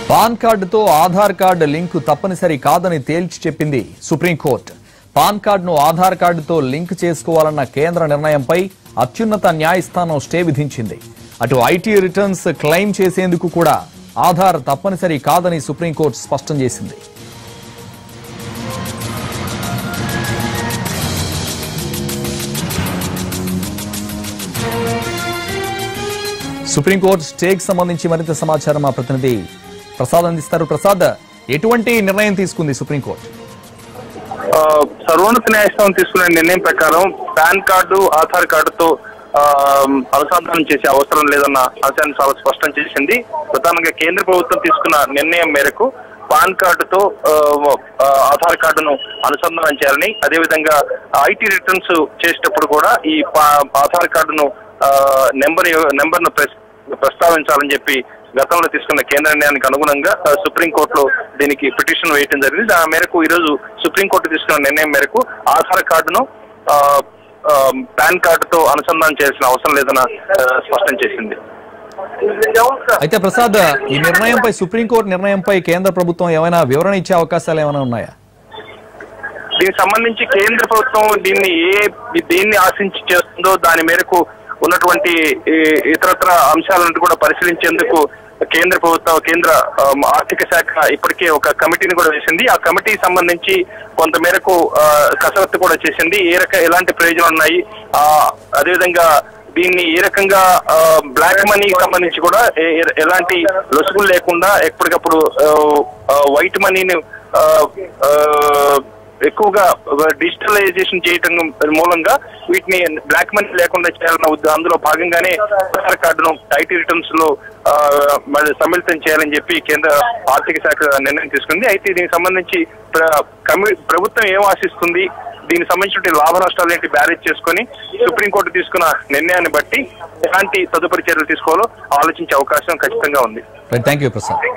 Pan కార్డుతో Aadhaar card link తప్పనిసరి కాదని తేల్చి చెప్పింది సుప్రీంకోర్టు. పాన్ కార్డును ఆధార్ కార్డుతో లింక్ చేసుకోవాలన్న కేంద్ర నిర్ణయంపై అత్యున్నత న్యాయస్థానం స్టే విధించింది. అటు ఐటీ రిటర్న్స్ క్లెయిమ్ చేసేందుకు కూడా ఆధార్ తప్పనిసరి కాదని సుప్రీంకోర్టు స్పష్టం చేసింది. సుప్రీంకోర్టు స్టేకి సంబంధించి మరింత సమాచారం మా ప్రతినిధి ప్రసాద్ అందిస్తారు. ప్రసాద్, ఎటువంటి నిర్ణయం తీసుకుంది సుప్రీంకోర్టు? సర్వోన్నత న్యాయస్థానం తీసుకున్న నిర్ణయం ప్రకారం పాన్ కార్డు ఆధార్ కార్డుతో అనుసంధానం చేసే అవసరం లేదన్న అంశాన్ని చాలా స్పష్టం చేసింది. ప్రధానంగా కేంద్ర ప్రభుత్వం తీసుకున్న నిర్ణయం మేరకు పాన్ కార్డుతో ఆధార్ కార్డును అనుసంధానం చేయాలని, అదేవిధంగా ఐటీ రిటర్న్స్ చేసేటప్పుడు కూడా ఈ ఆధార్ కార్డును నెంబర్ను ప్రస్తావించాలని చెప్పి గతంలో తీసుకున్న కేంద్ర నిర్ణయానికి అనుగుణంగా సుప్రీంకోర్టులో దీనికి పిటిషన్ వేయడం జరిగింది. ఆ మేరకు ఈరోజు సుప్రీంకోర్టు తీసుకున్న నిర్ణయం మేరకు ఆధార్ కార్డును పాన్ కార్డుతో అనుసంధానం చేయాల్సిన అవసరం లేదని స్పష్టం చేసింది. అయితే ప్రసాద్, ఈ నిర్ణయంపై సుప్రీంకోర్టు నిర్ణయంపై కేంద్ర ప్రభుత్వం ఏమైనా వివరణ ఇచ్చే అవకాశాలు ఏమైనా ఉన్నాయా? దీనికి సంబంధించి కేంద్ర ప్రభుత్వం దేన్ని ఆశించి చేస్తుందో దాని మేరకు ఉన్నటువంటి ఇతరత్ర అంశాలను కూడా పరిశీలించేందుకు కేంద్ర ఆర్థిక శాఖ ఇప్పటికే ఒక కమిటీని కూడా వేసింది. ఆ కమిటీకి సంబంధించి కొంతమేరకు కసరత్తు కూడా చేసింది. ఎలాంటి ప్రయోజనాలు ఉన్నాయి, అదేవిధంగా దీన్ని ఏ రకంగా బ్లాక్ మనీకి సంబంధించి కూడా ఎలాంటి లొసుగులు లేకుండా ఎప్పటికప్పుడు వైట్ మనీని ఎక్కువగా డిజిటలైజేషన్ చేయటం మూలంగా వీటిని బ్లాక్ మనీ లేకుండా చేయాలన్న అందులో భాగంగానే ఆధార్ కార్డును ఐటీ రిటర్న్స్ లో సమ్మిళితం చేయాలని చెప్పి కేంద్ర ఆర్థిక శాఖ నిర్ణయం తీసుకుంది. అయితే దీనికి సంబంధించి ప్రభుత్వం ఏం ఆశిస్తుంది, దీనికి సంబంధించిన లాభ నష్టాలు ఏంటి బ్యారేజ్ చేసుకుని సుప్రీంకోర్టు తీసుకున్న నిర్ణయాన్ని బట్టి ఎలాంటి తదుపరి చర్యలు తీసుకోవాలో ఆలోచించే అవకాశం ఖచ్చితంగా ఉంది. థాంక్యూ ప్రసాద్.